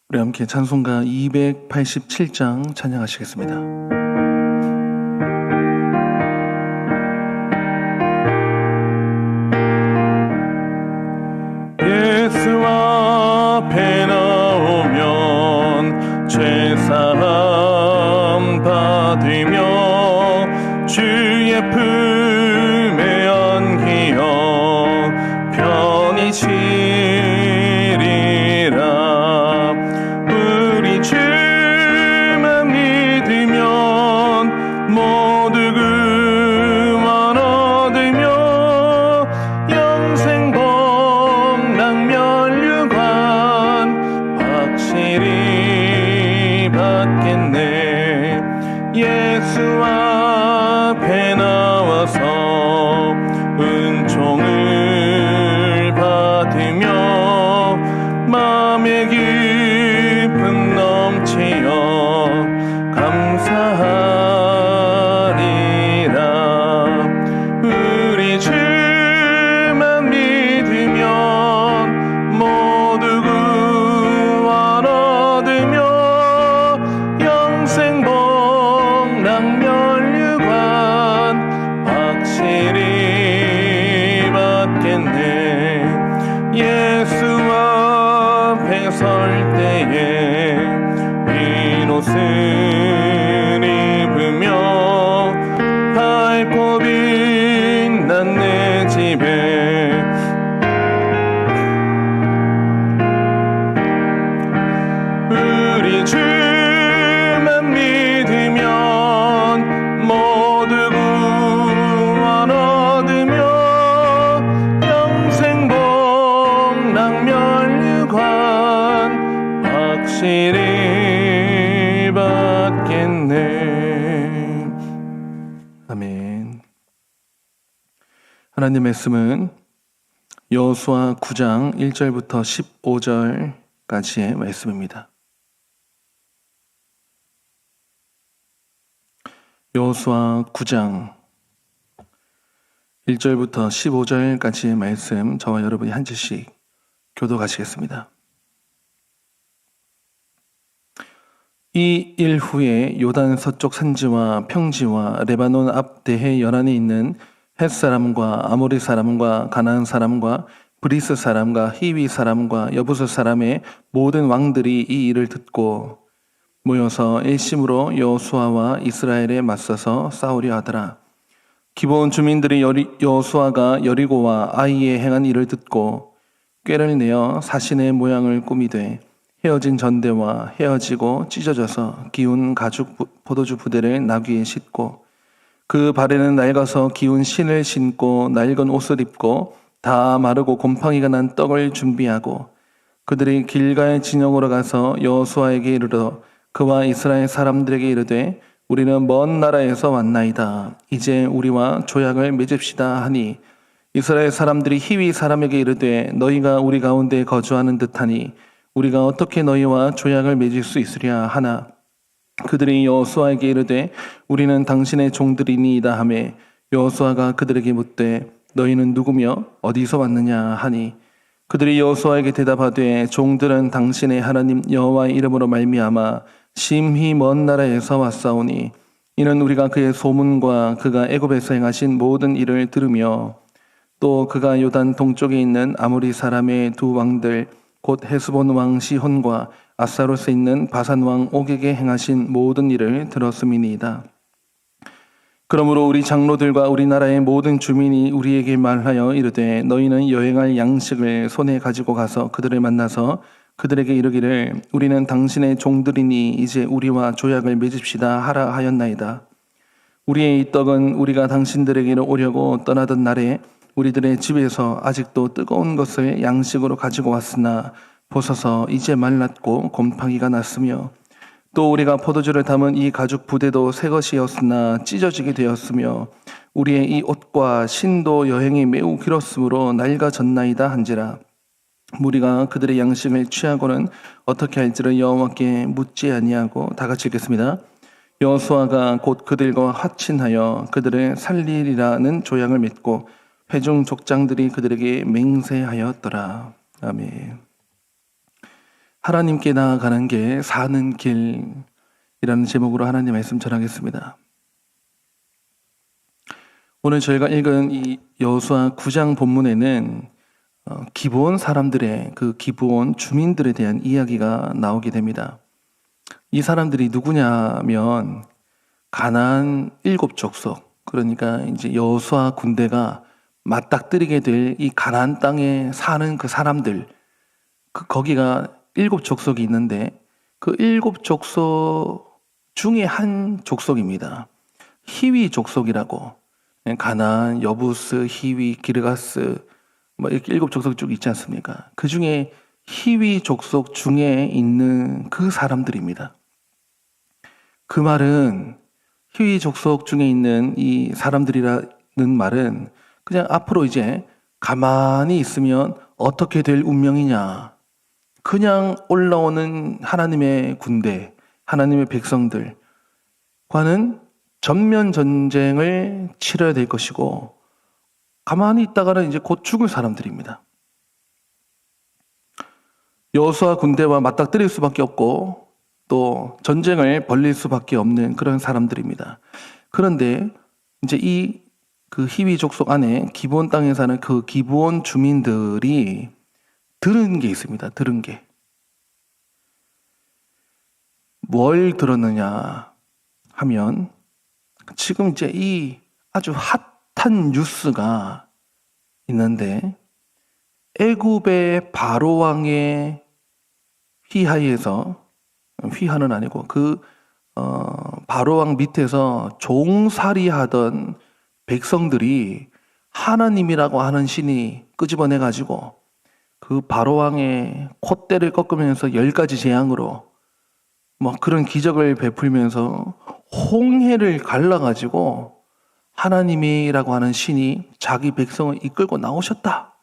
우리 함께 찬송가 287장 찬양하시겠습니다. 예수 앞에 나오면 죄사함 받으며 주의 품에 안기어 편히 쉬리라. 우리 주만 믿으면 모두 구원 얻으며 영생 복락 면류관 확실히 받겠네. 예수 앞에 나와서 은총을 받으며 마음의 기쁨 넘치어 감사하리라. 우리 주만 믿으면 모두 구원 얻으며 영생 복락 면류관 확실히 받겠네. 예수 앞에 설 때에 흰 옷을 입으며 밝고 빛난 내 집에 우리 주만 믿으면 모두 구원 얻으며 영생 복락 면류관 확실히 받겠네. 아멘. 하나님의 말씀은 여호수아 9장 1절부터 15절까지의 말씀입니다. 여호수아 9장 1절부터 15절까지의 말씀, 저와 여러분이 한 절씩 교독하시겠습니다. 이 일 후에 요단 서쪽 산지와 평지와 레바논 앞 대해 연안에 있는 헷 사람과 아모리 사람과 가나안 사람과 브리스 사람과 히위 사람과 여부스 사람의 모든 왕들이 이 일을 듣고 모여서 일심으로 여호수아와 이스라엘에 맞서서 싸우려 하더라. 기브온 주민들이 여호수아가 여리고와 아이에 행한 일을 듣고 꾀를 내어 사신의 모양을 꾸미되 헤어진 전대와 헤어지고 찢어져서 기운 가죽 포도주 부대를 나귀에 싣고 그 발에는 낡아서 기운 신을 신고 낡은 옷을 입고 다 마르고 곰팡이가 난 떡을 준비하고 그들이 길가의 진영으로 가서 여호수아에게 이르러 그와 이스라엘 사람들에게 이르되 우리는 먼 나라에서 왔나이다. 이제 우리와 조약을 맺읍시다 하니 이스라엘 사람들이 히위 사람에게 이르되 너희가 우리 가운데 거주하는 듯하니 우리가 어떻게 너희와 조약을 맺을 수 있으랴 하나 그들이 여호수아에게 이르되 우리는 당신의 종들이니이다 하매 여호수아가 그들에게 묻되 너희는 누구며 어디서 왔느냐 하니 그들이 여호수아에게 대답하되 종들은 당신의 하나님 여호와의 이름으로 말미암아 심히 먼 나라에서 왔사오니 이는 우리가 그의 소문과 그가 애굽에서 행하신 모든 일을 들으며 또 그가 요단 동쪽에 있는 아모리 사람의 두 왕들 곧 헤스본 왕 시혼과 아사롯에 있는 바산 왕 옥에게 행하신 모든 일을 들었음이니이다. 그러므로 우리 장로들과 우리나라의 모든 주민이 우리에게 말하여 이르되 너희는 여행할 양식을 손에 가지고 가서 그들을 만나서 그들에게 이르기를 우리는 당신의 종들이니 이제 우리와 조약을 맺읍시다 하라 하였나이다. 우리의 이 떡은 우리가 당신들에게로 오려고 떠나던 날에 우리들의 집에서 아직도 뜨거운 것을 양식으로 가지고 왔으나 보소서 이제 말랐고 곰팡이가 났으며 또 우리가 포도주를 담은 이 가죽 부대도 새 것이었으나 찢어지게 되었으며 우리의 이 옷과 신도 여행이 매우 길었으므로 낡아졌나이다 한지라. 우리가 그들의 양식을 취하고는 어떻게 할지를 여호와께 묻지 아니하고 다 같이 읽겠습니다. 여호수아가 곧 그들과 화친하여 그들을 살리리라는 조약을 맺고 회중 족장들이 그들에게 맹세하였더라. 아멘. 하나님께 나아가는 게 사는 길이라는 제목으로 하나님 말씀 전하겠습니다. 오늘 저희가 읽은 이 여호수아 9장 본문에는 기브온 사람들의 그 기브온 주민들에 대한 이야기가 나오게 됩니다. 이 사람들이 누구냐면 가나안 7족속, 그러니까 이제 여호수아 군대가 맞닥뜨리게 될 이 가나안 땅에 사는 그 사람들, 거기가 7족속이 있는데 그 7족속 중에 한 족속입니다. 히위 족속이라고, 가나안, 여부스, 히위, 기르가스 뭐 이렇게 7족속 쭉 있지 않습니까? 그 중에 히위 족속 중에 있는 그 사람들입니다. 그 말은 히위 족속 중에 있는 이 사람들이라는 말은 그냥 앞으로 이제 가만히 있으면 어떻게 될 운명이냐, 그냥 올라오는 하나님의 군대, 하나님의 백성들과는 전면 전쟁을 치러야 될 것이고, 가만히 있다가는 이제 곧 죽을 사람들입니다. 여호수아 군대와 맞닥뜨릴 수밖에 없고 또 전쟁을 벌릴 수밖에 없는 그런 사람들입니다. 그런데 이제 그 히위 족속 안에 기브온 땅에 사는 그 기브온 주민들이 들은 게 있습니다. 들은 게. 뭘 들었느냐 하면, 지금 이제 이 아주 핫한 뉴스가 있는데, 애굽의 바로 왕의 휘하에서, 휘하는 아니고 그 바로 왕 밑에서 종살이하던 백성들이 하나님이라고 하는 신이 끄집어내 가지고 그 바로 왕의 콧대를 꺾으면서 10가지 재앙으로 뭐 그런 기적을 베풀면서 홍해를 갈라가지고 하나님이라고 하는 신이 자기 백성을 이끌고 나오셨다.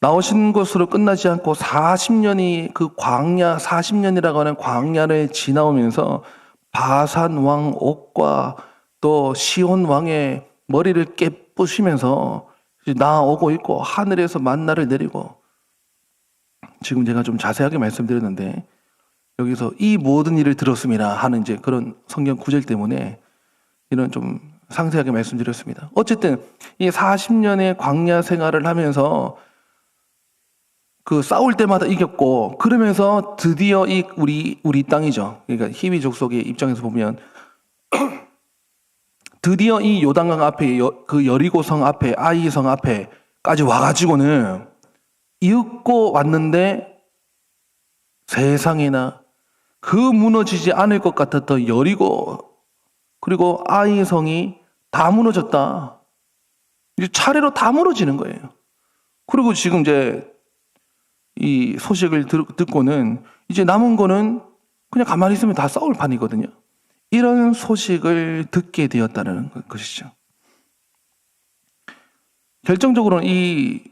나오신 것으로 끝나지 않고 40년이 그 광야, 40년이라고 하는 광야를 지나오면서 바산 왕 옥과 또 시온 왕의 머리를 깨부시면서 나오고 있고, 하늘에서 만나를 내리고, 지금 제가 좀 자세하게 말씀드렸는데 여기서 이 모든 일을 들었습니다 하는 이제 그런 성경 구절 때문에 이런 좀 상세하게 말씀드렸습니다. 어쨌든 이 40년의 광야 생활을 하면서 그 싸울 때마다 이겼고, 그러면서 드디어 이 우리 땅이죠. 그러니까 히위 족속의 입장에서 보면 드디어 이 요단강 앞에 그 여리고성 앞에 아이성 앞에까지 와가지고는 이윽고 왔는데, 세상에나 그 무너지지 않을 것 같았던 여리고 그리고 아이성이 다 무너졌다. 이제 차례로 다 무너지는 거예요. 그리고 지금 이제 이 소식을 듣고는 이제 남은 거는 그냥 가만히 있으면 다 싸울 판이거든요. 이런 소식을 듣게 되었다는 것이죠. 결정적으로는 이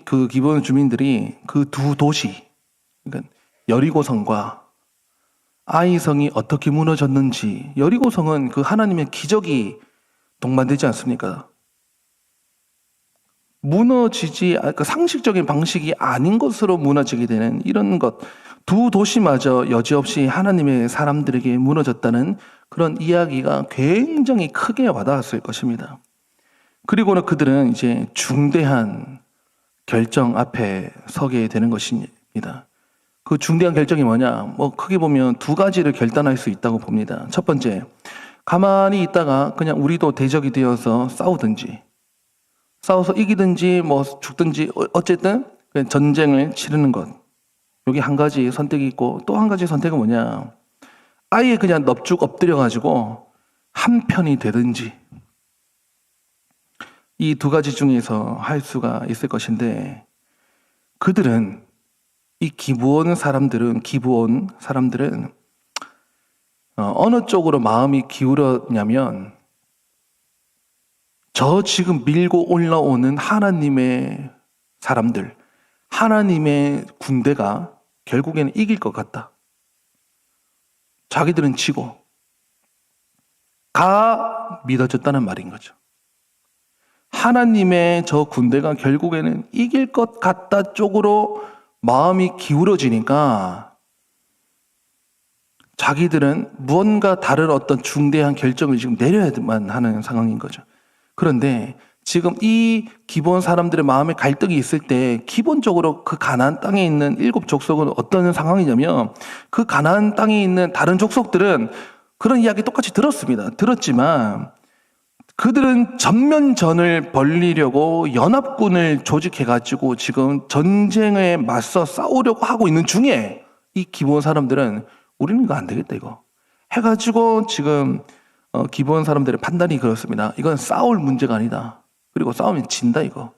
그 기브온 주민들이 그 두 도시, 그러니까 여리고성과 아이성이 어떻게 무너졌는지, 여리고성은 그 하나님의 기적이 동반되지 않습니까? 무너지지, 그 상식적인 방식이 아닌 것으로 무너지게 되는 이런 것, 두 도시마저 여지없이 하나님의 사람들에게 무너졌다는 그런 이야기가 굉장히 크게 와닿았을 것입니다. 그리고는 그들은 이제 중대한 결정 앞에 서게 되는 것입니다. 그 중대한 결정이 뭐냐? 뭐 크게 보면 두 가지를 결단할 수 있다고 봅니다. 첫 번째, 가만히 있다가 그냥 우리도 대적이 되어서 싸워서 이기든지 뭐 죽든지 어쨌든 전쟁을 치르는 것. 여기 한 가지 선택이 있고, 또 한 가지 선택은 뭐냐? 아예 그냥 넙죽 엎드려 가지고 한 편이 되든지, 이 두 가지 중에서 할 수가 있을 것인데, 그들은 이 기브온 사람들은 어느 쪽으로 마음이 기울었냐면, 저 지금 밀고 올라오는 하나님의 사람들, 하나님의 군대가 결국에는 이길 것 같다. 자기들은 지고 가 믿어졌다는 말인 거죠. 하나님의 저 군대가 결국에는 이길 것 같다 쪽으로 마음이 기울어지니까 자기들은 무언가 다른 어떤 중대한 결정을 지금 내려야만 하는 상황인 거죠. 그런데 지금 이 기브온 사람들의 마음에 갈등이 있을 때 기본적으로 그 가나안 땅에 있는 7 족속은 어떤 상황이냐면, 그 가나안 땅에 있는 다른 족속들은 그런 이야기 똑같이 들었습니다. 들었지만 그들은 전면전을 벌이려고 연합군을 조직해가지고 지금 전쟁에 맞서 싸우려고 하고 있는 중에, 이 기브온 사람들은 우리는 이거 안 되겠다 이거 해가지고 지금 기브온 사람들의 판단이 그렇습니다. 이건 싸울 문제가 아니다. 그리고 싸우면 진다 이거.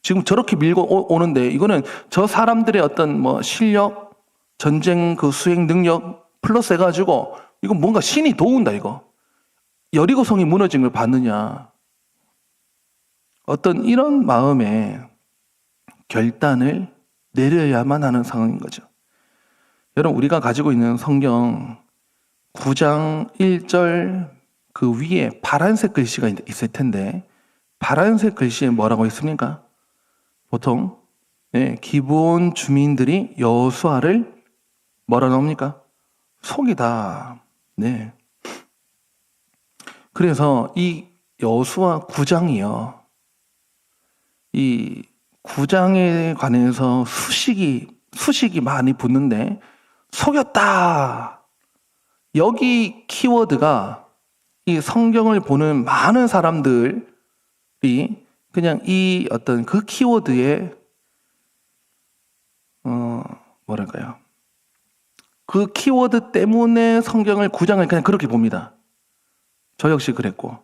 지금 저렇게 밀고 오는데 이거는 저 사람들의 어떤 뭐 실력, 전쟁 그 수행 능력 플러스 해가지고 이건 뭔가 신이 도운다 이거. 여리고성이 무너진 걸 봤느냐. 어떤 이런 마음에 결단을 내려야만 하는 상황인 거죠. 여러분, 우리가 가지고 있는 성경 9장 1절 그 위에 파란색 글씨가 있을 텐데, 파란색 글씨에 뭐라고 있습니까? 보통 기브온 주민들이 여호수아를 뭐라 나옵니까? 속이다. 네. 그래서 이 여호수아 9장이요. 이 9장에 관해서 수식이 많이 붙는데, 속였다. 여기 키워드가 이 성경을 보는 많은 사람들이 그냥 이 어떤 그 키워드에 뭐랄까요? 그 키워드 때문에 성경을 9장을 그냥 그렇게 봅니다. 저 역시 그랬고.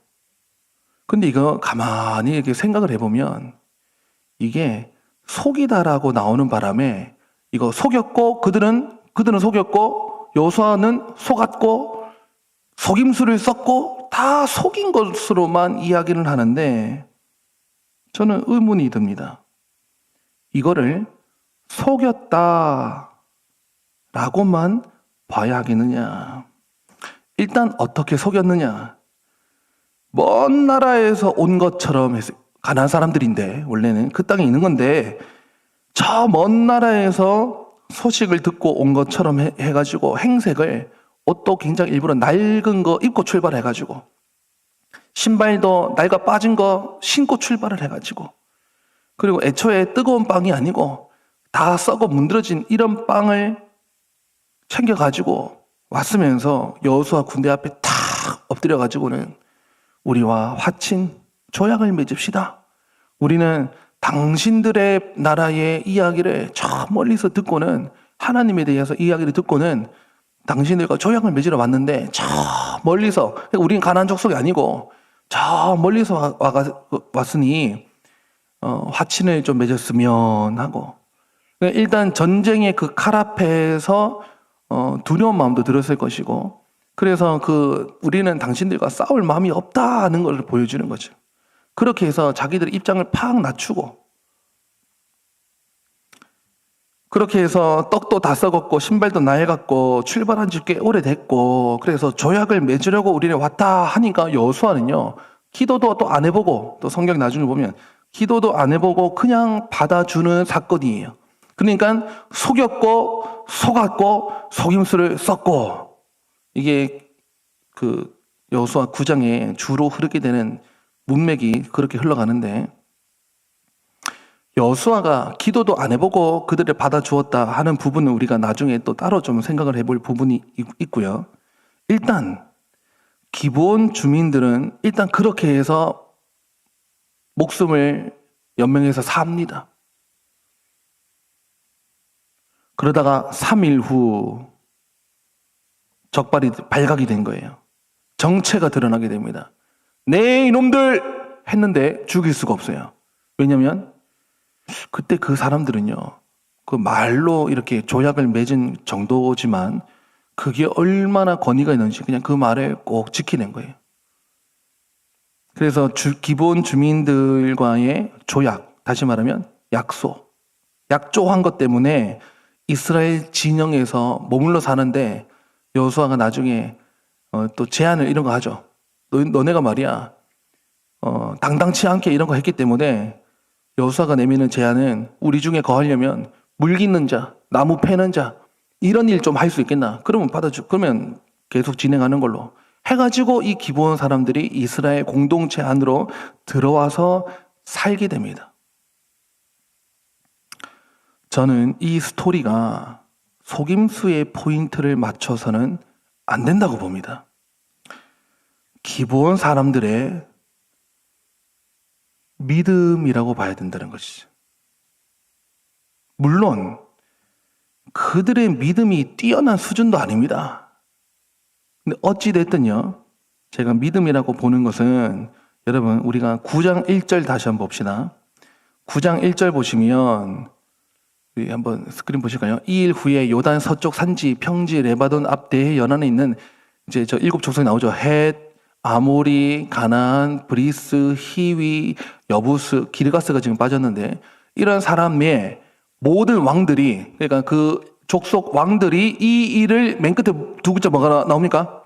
근데 이거 가만히 이렇게 생각을 해보면 이게 속이다라고 나오는 바람에 이거 속였고 그들은 속였고 여호수아는 속았고 속임수를 썼고 다 속인 것으로만 이야기를 하는데, 저는 의문이 듭니다. 이거를 속였다라고만 봐야 하겠느냐. 일단 어떻게 속였느냐. 먼 나라에서 온 것처럼 가나안 사람들인데 원래는 그 땅에 있는 건데, 저 먼 나라에서 소식을 듣고 온 것처럼 해가지고 행색을, 옷도 굉장히 일부러 낡은 거 입고 출발해가지고 신발도 낡아 빠진 거 신고 출발을 해가지고, 그리고 애초에 뜨거운 빵이 아니고 다 썩어 문드러진 이런 빵을 챙겨가지고 왔으면서 여호수아 군대 앞에 탁 엎드려가지고는 우리와 화친 조약을 맺읍시다. 우리는 당신들의 나라의 이야기를 저 멀리서 듣고는, 하나님에 대해서 이야기를 듣고는 당신들과 조약을 맺으러 왔는데, 저 멀리서, 우리는 가나안 족속이 아니고 저 멀리서 왔으니 화친을 좀 맺었으면 하고, 일단 전쟁의 그 칼 앞에서 두려운 마음도 들었을 것이고, 그래서 우리는 당신들과 싸울 마음이 없다는 걸 보여주는 거죠. 그렇게 해서 자기들의 입장을 팍 낮추고, 그렇게 해서 떡도 다 썩었고 신발도 낡았고 출발한 지 꽤 오래됐고, 그래서 조약을 맺으려고 우리는 왔다 하니까 여호수아는요, 기도도 또 안 해보고, 또 성경 나중에 보면 기도도 안 해보고 그냥 받아주는 사건이에요. 그러니까 속였고 속았고 속임수를 썼고, 이게 그 여호수아 9장에 주로 흐르게 되는 문맥이 그렇게 흘러가는데, 여호수아가 기도도 안 해보고 그들을 받아주었다 하는 부분은 우리가 나중에 또 따로 좀 생각을 해볼 부분이 있고요. 일단 기브온 주민들은 일단 그렇게 해서 목숨을 연명해서 삽니다. 그러다가 3일 후 적발이 발각이 된 거예요. 정체가 드러나게 됩니다. 네 이놈들 했는데 죽일 수가 없어요. 왜냐하면 그때 그 사람들은요, 그 말로 이렇게 조약을 맺은 정도지만 그게 얼마나 권위가 있는지 그냥 그 말을 꼭 지키는 거예요. 그래서 기본 주민들과의 조약, 다시 말하면 약조한 것 때문에 이스라엘 진영에서 머물러 사는데, 여호수아가 나중에 또 제안을 이런 거 하죠. 너네가 말이야 당당치 않게 이런 거 했기 때문에 여호수아가 내미는 제안은, 우리 중에 거하려면 물 깃는 자, 나무 패는 자, 이런 일 좀 할 수 있겠나? 그러면 계속 진행하는 걸로 해가지고 이 기브온 사람들이 이스라엘 공동체 안으로 들어와서 살게 됩니다. 저는 이 스토리가 속임수의 포인트를 맞춰서는 안 된다고 봅니다. 기브온 사람들의 믿음이라고 봐야 된다는 것이죠. 물론 그들의 믿음이 뛰어난 수준도 아닙니다. 근데 어찌됐든요, 제가 믿음이라고 보는 것은, 여러분 우리가 9장 1절 다시 한번 봅시다. 9장 1절 보시면, 우리 한번 스크린 보실까요? 이 일 후에 요단 서쪽 산지, 평지, 레바논 앞 대해 연안에 있는 이제 저 7 족속이 나오죠. 헷, 아모리, 가나안, 브리스, 히위, 여부스, 기르가스가 지금 빠졌는데, 이런 사람의 모든 왕들이, 그러니까 그 족속 왕들이 이 일을 맨 끝에 두 글자 뭐가 나옵니까?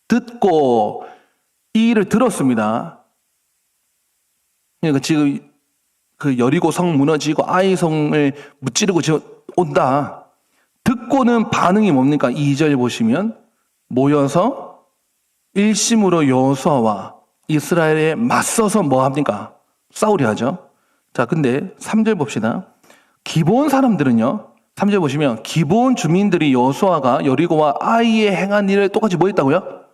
듣고 이 일을 들었습니다. 그러니까 지금 그 여리고 성 무너지고 아이 성을 무찌르고 지금 온다. 듣고는 반응이 뭡니까? 2절 보시면 모여서 일심으로 여호수아와 이스라엘에 맞서서 뭐 합니까? 싸우려 하죠. 자, 근데 3절 봅시다. 기브온 사람들은요, 3절 보시면 기브온 주민들이 여호수아가 여리고와 아이에 행한 일을 똑같이 뭐 했다고요?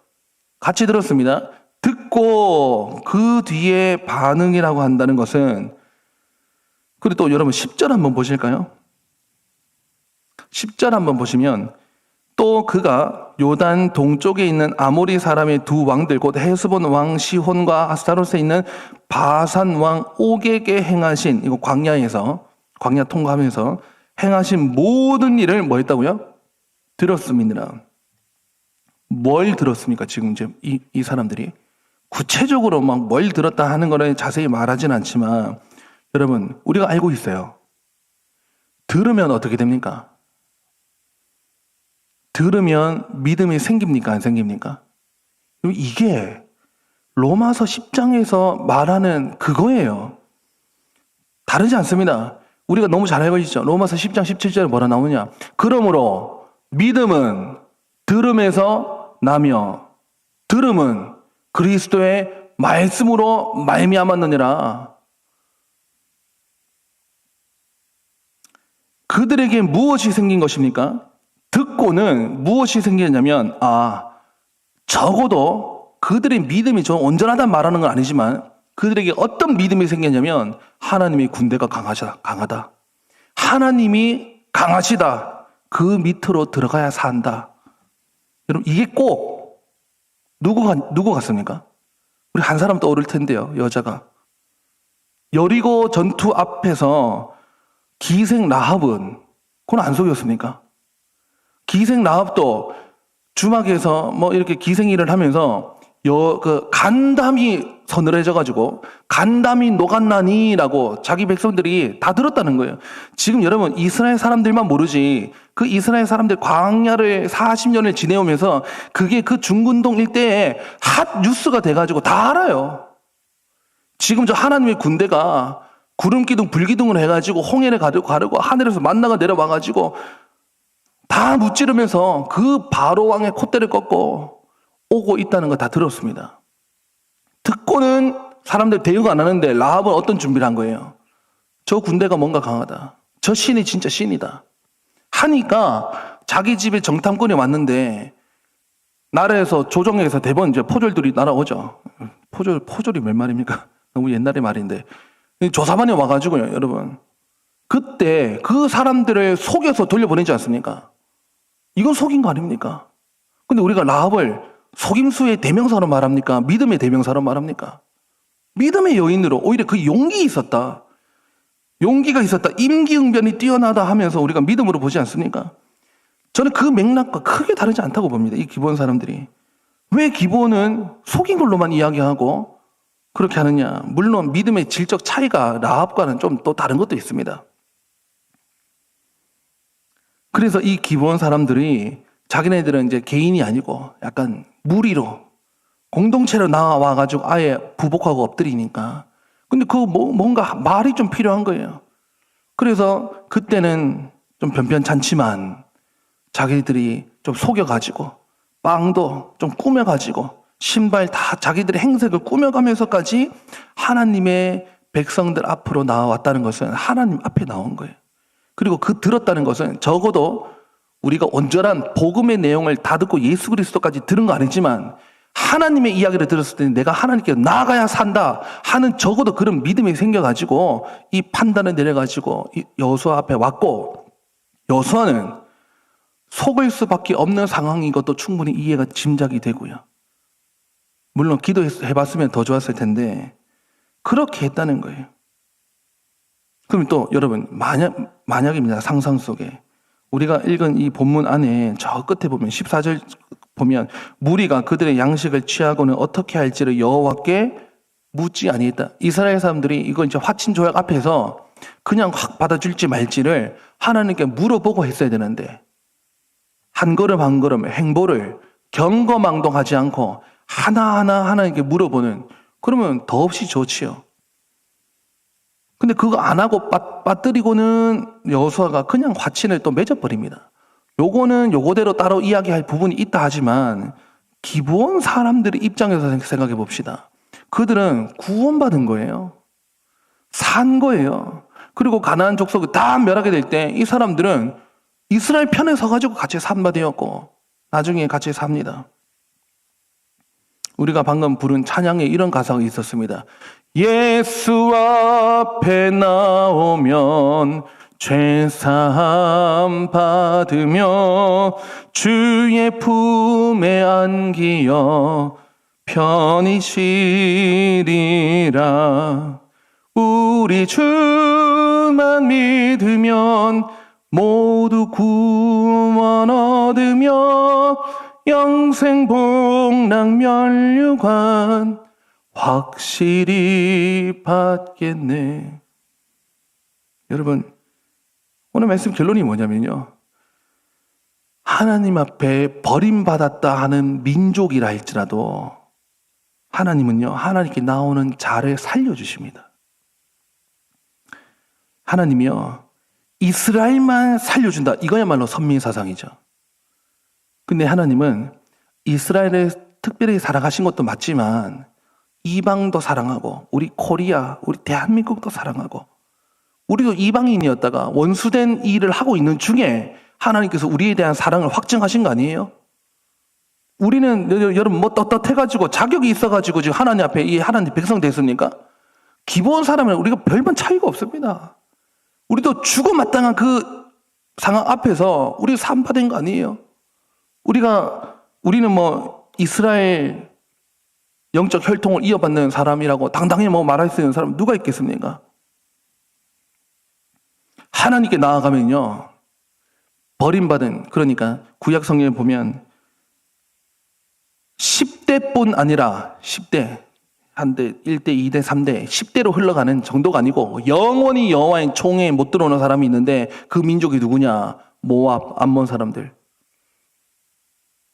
같이 들었습니다. 듣고 그 뒤에 반응이라고 한다는 것은, 그리고 또 여러분 10절 한번 보실까요? 10절 한번 보시면 또 그가 요단 동쪽에 있는 아모리 사람의 두 왕들 곧 헤스본 왕 시혼과 아스타롯에 있는 바산 왕 옥에게 행하신, 이거 광야 통과하면서 행하신 모든 일을 뭐 했다고요? 들었습니다. 뭘 들었습니까? 지금 이제 이 사람들이 구체적으로 막 뭘 들었다 하는 거는 자세히 말하진 않지만, 여러분 우리가 알고 있어요. 들으면 어떻게 됩니까? 들으면 믿음이 생깁니까? 안 생깁니까? 이게 로마서 10장에서 말하는 그거예요. 다르지 않습니다. 우리가 너무 잘 알고 있죠. 로마서 10장 17절에 뭐라 나오느냐? 그러므로 믿음은 들음에서 나며 들음은 그리스도의 말씀으로 말미암았느니라. 그들에게 무엇이 생긴 것입니까? 듣고는 무엇이 생기냐면, 적어도 그들의 믿음이 좀 온전하다 말하는 건 아니지만 그들에게 어떤 믿음이 생겼냐면, 하나님의 군대가 강하다. 하나님이 강하시다. 그 밑으로 들어가야 산다. 여러분 이게 꼭 누구 같습니까? 우리 한 사람 떠오를 텐데요. 여자가 여리고 전투 앞에서 기생 라합은 그건 안 속였습니까? 기생 라합도 주막에서 뭐 이렇게 기생 일을 하면서 간담이 서늘해져가지고 간담이 녹았나니라고 자기 백성들이 다 들었다는 거예요. 지금 여러분 이스라엘 사람들만 모르지, 그 이스라엘 사람들 광야를 40년을 지내오면서 그게 그 중근동 일대에 핫 뉴스가 돼가지고 다 알아요. 지금 저 하나님의 군대가 구름기둥 불기둥을 해가지고 홍해를 가르고 하늘에서 만나가 내려와가지고 다 무찌르면서 그 바로 왕의 콧대를 꺾고 오고 있다는 거 다 들었습니다. 듣고는 사람들 대응 안 하는데 라합은 어떤 준비를 한 거예요? 저 군대가 뭔가 강하다. 저 신이 진짜 신이다. 하니까 자기 집에 정탐꾼이 왔는데 나라에서 조정에서 대부분 이제 포졸들이 날아오죠. 포졸이 몇 말입니까? 너무 옛날의 말인데 조사반이 와가지고요, 여러분. 그때 그 사람들을 속여서 돌려보내지 않습니까? 이건 속인 거 아닙니까? 근데 우리가 라합을 속임수의 대명사로 말합니까? 믿음의 대명사로 말합니까? 믿음의 여인으로, 오히려 그 용기가 있었다. 임기응변이 뛰어나다 하면서 우리가 믿음으로 보지 않습니까? 저는 그 맥락과 크게 다르지 않다고 봅니다. 이 기브온 사람들이. 왜 기브온은 속인 걸로만 이야기하고 그렇게 하느냐? 물론 믿음의 질적 차이가 라합과는 좀 또 다른 것도 있습니다. 그래서 이 기브온 사람들이 자기네들은 이제 개인이 아니고 약간 무리로 공동체로 나와가지고 아예 부복하고 엎드리니까. 근데 뭔가 말이 좀 필요한 거예요. 그래서 그때는 좀 변변찮지만 자기들이 좀 속여가지고 빵도 좀 꾸며가지고 신발 다 자기들의 행색을 꾸며가면서까지 하나님의 백성들 앞으로 나왔다는 것은 하나님 앞에 나온 거예요. 그리고 그 들었다는 것은 적어도 우리가 온전한 복음의 내용을 다 듣고 예수 그리스도까지 들은 거 아니지만 하나님의 이야기를 들었을 때 내가 하나님께 나아가야 산다 하는 적어도 그런 믿음이 생겨가지고 이 판단을 내려가지고 여호수아 앞에 왔고, 여호수아는 속을 수밖에 없는 상황인 것도 충분히 이해가 짐작이 되고요. 물론 기도해봤으면 더 좋았을 텐데 그렇게 했다는 거예요. 그럼 또 여러분 만약입니다. 상상 속에 우리가 읽은 이 본문 안에 저 끝에 보면 14절 보면 무리가 그들의 양식을 취하고는 어떻게 할지를 여호와께 묻지 아니했다. 이스라엘 사람들이 이거 이제 화친 조약 앞에서 그냥 확 받아줄지 말지를 하나님께 물어보고 했어야 되는데 한 걸음 한 걸음 행보를 경거망동하지 않고 하나하나 하나님께 물어보는, 그러면 더없이 좋지요. 근데 그거 안 하고 빠뜨리고는 여호수아가 그냥 화친을 또 맺어버립니다. 요거는 요거대로 따로 이야기할 부분이 있다 하지만 기본 사람들의 입장에서 생각해 봅시다. 그들은 구원받은 거예요. 산 거예요. 그리고 가나안 족속을 다 멸하게 될 때 이 사람들은 이스라엘 편에 서가지고 같이 산바 되었고 나중에 같이 삽니다. 우리가 방금 부른 찬양에 이런 가사가 있었습니다. 예수 앞에 나오면 죄사함 받으며 주의 품에 안기어 편히 쉬리라. 우리 주만 믿으면 모두 구원 얻으며 영생 복락 면류관 확실히 받겠네. 여러분, 오늘 말씀 결론이 뭐냐면요, 하나님 앞에 버림받았다 하는 민족이라 할지라도 하나님은요, 하나님께 나오는 자를 살려주십니다. 하나님이요, 이스라엘만 살려준다. 이거야말로 선민사상이죠. 근데 하나님은 이스라엘을 특별히 사랑하신 것도 맞지만 이방도 사랑하고 우리 코리아, 우리 대한민국도 사랑하고 우리도 이방인이었다가 원수된 일을 하고 있는 중에 하나님께서 우리에 대한 사랑을 확증하신 거 아니에요? 우리는 여러분 뭐 떳떳해가지고 자격이 있어가지고 지금 하나님 앞에 이 하나님 백성 됐습니까? 기본 사람은 우리가 별반 차이가 없습니다. 우리도 죽어마땅한 그 상황 앞에서 우리 산 받은 거 아니에요? 우리는 뭐 이스라엘 영적 혈통을 이어받는 사람이라고 당당히 뭐 말할 수 있는 사람 누가 있겠습니까? 하나님께 나아가면요, 버림받은, 그러니까 구약 성경에 보면 10대뿐 아니라 10대, 한대, 1대, 2대, 3대, 10대로 흘러가는 정도가 아니고 영원히 여호와의 총회에 못 들어오는 사람이 있는데 그 민족이 누구냐? 모압, 암몬 사람들.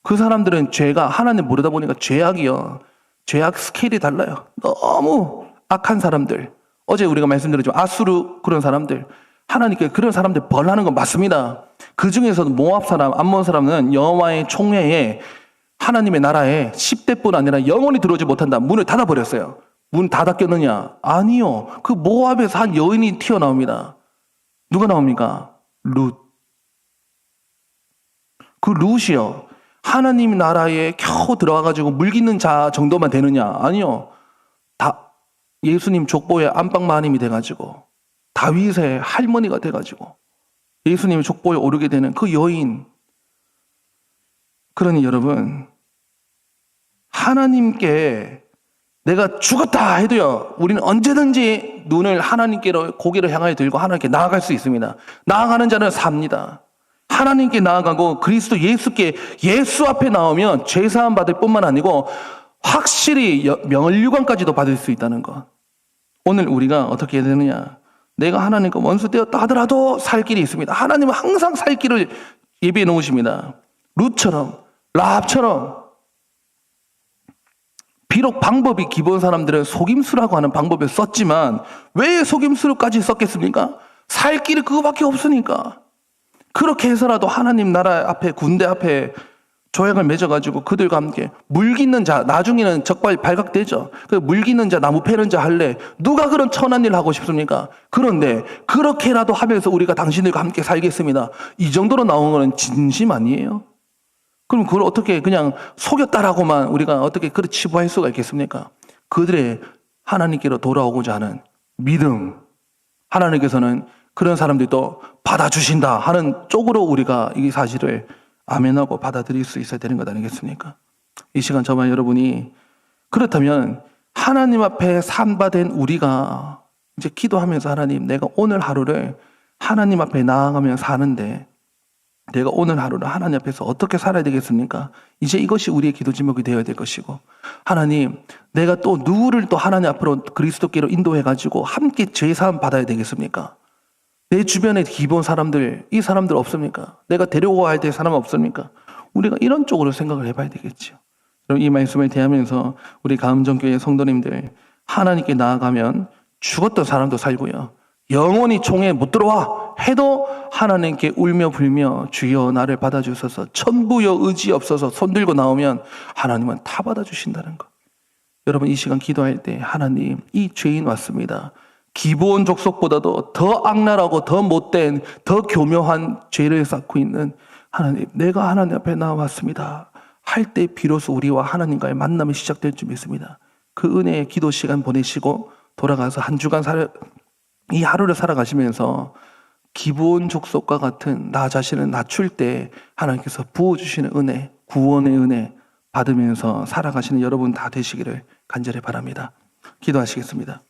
그 사람들은 죄가, 하나님 모르다 보니까 죄악이요, 죄악 스케일이 달라요. 너무 악한 사람들. 어제 우리가 말씀드렸지만 아수르 그런 사람들, 하나님께 그런 사람들 벌하는 건 맞습니다. 그 중에서도 모압 사람, 암몬 사람은 여호와의 총회에 하나님의 나라에 10대뿐 아니라 영원히 들어오지 못한다. 문을 닫아버렸어요. 문 다 닫혔느냐? 아니요. 그 모압에서 한 여인이 튀어나옵니다. 누가 나옵니까? 룻. 그 룻이요, 하나님 나라에 겨우 들어와가지고 물깃는 자 정도만 되느냐? 아니요. 다 예수님 족보의 안방 마님이 돼가지고 다윗의 할머니가 돼가지고 예수님의 족보에 오르게 되는 그 여인. 그러니 여러분, 하나님께 내가 죽었다 해도요, 우리는 언제든지 눈을 하나님께로 고개를 향하여 들고 하나님께 나아갈 수 있습니다. 나아가는 자는 삽니다. 하나님께 나아가고 그리스도 예수께, 예수 앞에 나오면 죄사함 받을 뿐만 아니고 확실히 멸류관까지도 받을 수 있다는 것. 오늘 우리가 어떻게 해야 되느냐? 내가 하나님과 원수되었다 하더라도 살 길이 있습니다. 하나님은 항상 살 길을 예비해 놓으십니다. 룻처럼, 라합처럼. 비록 방법이 기본 사람들은 속임수라고 하는 방법을 썼지만 왜 속임수로까지 썼겠습니까? 살 길이 그거밖에 없으니까. 그렇게 해서라도 하나님 나라 앞에, 군대 앞에 조약을 맺어가지고 그들과 함께 물깃는 자, 나중에는 적발 발각되죠. 그 물깃는 자, 나무 패는 자 할래. 누가 그런 천한 일을 하고 싶습니까? 그런데 그렇게라도 하면서 우리가 당신들과 함께 살겠습니다. 이 정도로 나온 거는 진심 아니에요? 그럼 그걸 어떻게 그냥 속였다라고만 우리가 어떻게 그렇게 치부할 수가 있겠습니까? 그들의 하나님께로 돌아오고자 하는 믿음, 하나님께서는 그런 사람들도 받아주신다 하는 쪽으로 우리가 이 사실을 아멘하고 받아들일 수 있어야 되는 것 아니겠습니까? 이 시간 저와 여러분이 그렇다면 하나님 앞에 산바된 우리가 이제 기도하면서 하나님, 내가 오늘 하루를 하나님 앞에 나아가며 사는데 내가 오늘 하루를 하나님 앞에서 어떻게 살아야 되겠습니까? 이제 이것이 우리의 기도 제목이 되어야 될 것이고, 하나님, 내가 또 누구를 또 하나님 앞으로 그리스도께로 인도해가지고 함께 죄사함 받아야 되겠습니까? 내 주변에 기본 사람들, 이 사람들 없습니까? 내가 데려와야 될 사람 없습니까? 우리가 이런 쪽으로 생각을 해봐야 되겠죠. 그럼 이 말씀을 대하면서 우리 가음정교회 성도님들, 하나님께 나아가면 죽었던 사람도 살고요, 영원히 총에 못 들어와 해도 하나님께 울며 불며 주여 나를 받아주셔서 천부여 의지 없어서 손들고 나오면 하나님은 다 받아주신다는 것. 여러분, 이 시간 기도할 때 하나님, 이 죄인 왔습니다. 기본 족속보다도 더 악랄하고 더 못된, 더 교묘한 죄를 쌓고 있는 하나님, 내가 하나님 앞에 나왔습니다 할 때 비로소 우리와 하나님과의 만남이 시작될 줄 믿습니다. 그 은혜의 기도 시간 보내시고 돌아가서 한 주간 이 하루를 살아가시면서 기본 족속과 같은 나 자신을 낮출 때 하나님께서 부어주시는 은혜, 구원의 은혜 받으면서 살아가시는 여러분 다 되시기를 간절히 바랍니다. 기도하시겠습니다.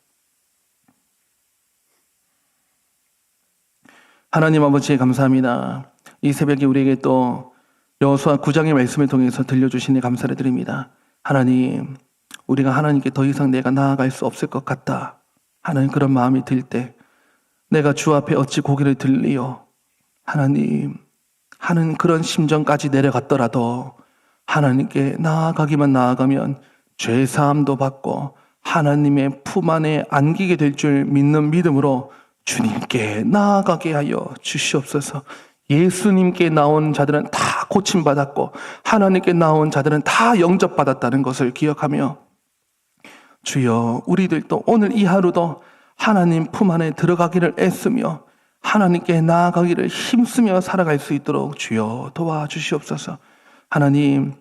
하나님 아버지 감사합니다. 이 새벽에 우리에게 또 여호수아 9장의 말씀을 통해서 들려주시니 감사를 드립니다. 하나님, 우리가 하나님께 더 이상 내가 나아갈 수 없을 것 같다 하는 그런 마음이 들 때 내가 주 앞에 어찌 고개를 들리요 하나님 하는 그런 심정까지 내려갔더라도 하나님께 나아가기만 나아가면 죄사함도 받고 하나님의 품 안에 안기게 될 줄 믿는 믿음으로 주님께 나아가게 하여 주시옵소서. 예수님께 나온 자들은 다 고침받았고 하나님께 나온 자들은 다 영접받았다는 것을 기억하며 주여, 우리들도 오늘 이 하루도 하나님 품 안에 들어가기를 애쓰며 하나님께 나아가기를 힘쓰며 살아갈 수 있도록 주여 도와주시옵소서. 하나님,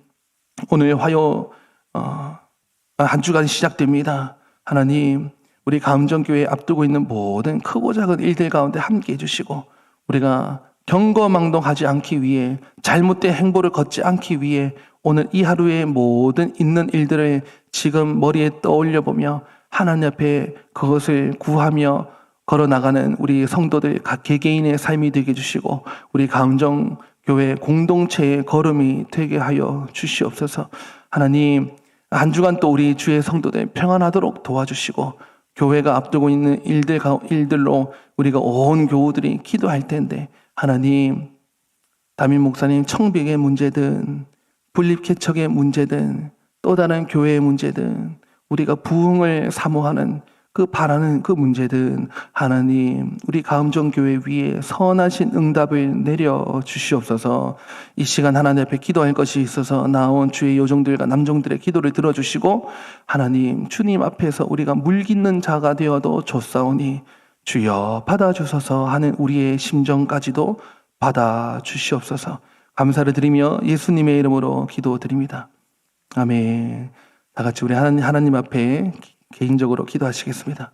오늘 화요 한 주간 시작됩니다. 하나님, 우리 가음정교회에 앞두고 있는 모든 크고 작은 일들 가운데 함께 해주시고 우리가 경거망동하지 않기 위해, 잘못된 행보를 걷지 않기 위해 오늘 이 하루의 모든 있는 일들을 지금 머리에 떠올려 보며 하나님 앞에 그것을 구하며 걸어나가는 우리 성도들 각 개개인의 삶이 되게 해주시고 우리 가음정교회 공동체의 걸음이 되게 하여 주시옵소서. 하나님, 한 주간 또 우리 주의 성도들 평안하도록 도와주시고 교회가 앞두고 있는 일들로 우리가 온 교우들이 기도할 텐데 하나님, 담임 목사님 청백의 문제든 분립개척의 문제든 또 다른 교회의 문제든 우리가 부흥을 사모하는 그 바라는 그 문제든 하나님, 우리 가음정교회 위에 선하신 응답을 내려 주시옵소서. 이 시간 하나님 앞에 기도할 것이 있어서 나온 주의 여종들과 남종들의 기도를 들어주시고 하나님, 주님 앞에서 우리가 물깃는 자가 되어도 좋사오니 주여 받아주소서 하는 우리의 심정까지도 받아주시옵소서. 감사를 드리며 예수님의 이름으로 기도드립니다. 아멘. 다 같이 우리 하나님 앞에 개인적으로 기도하시겠습니다.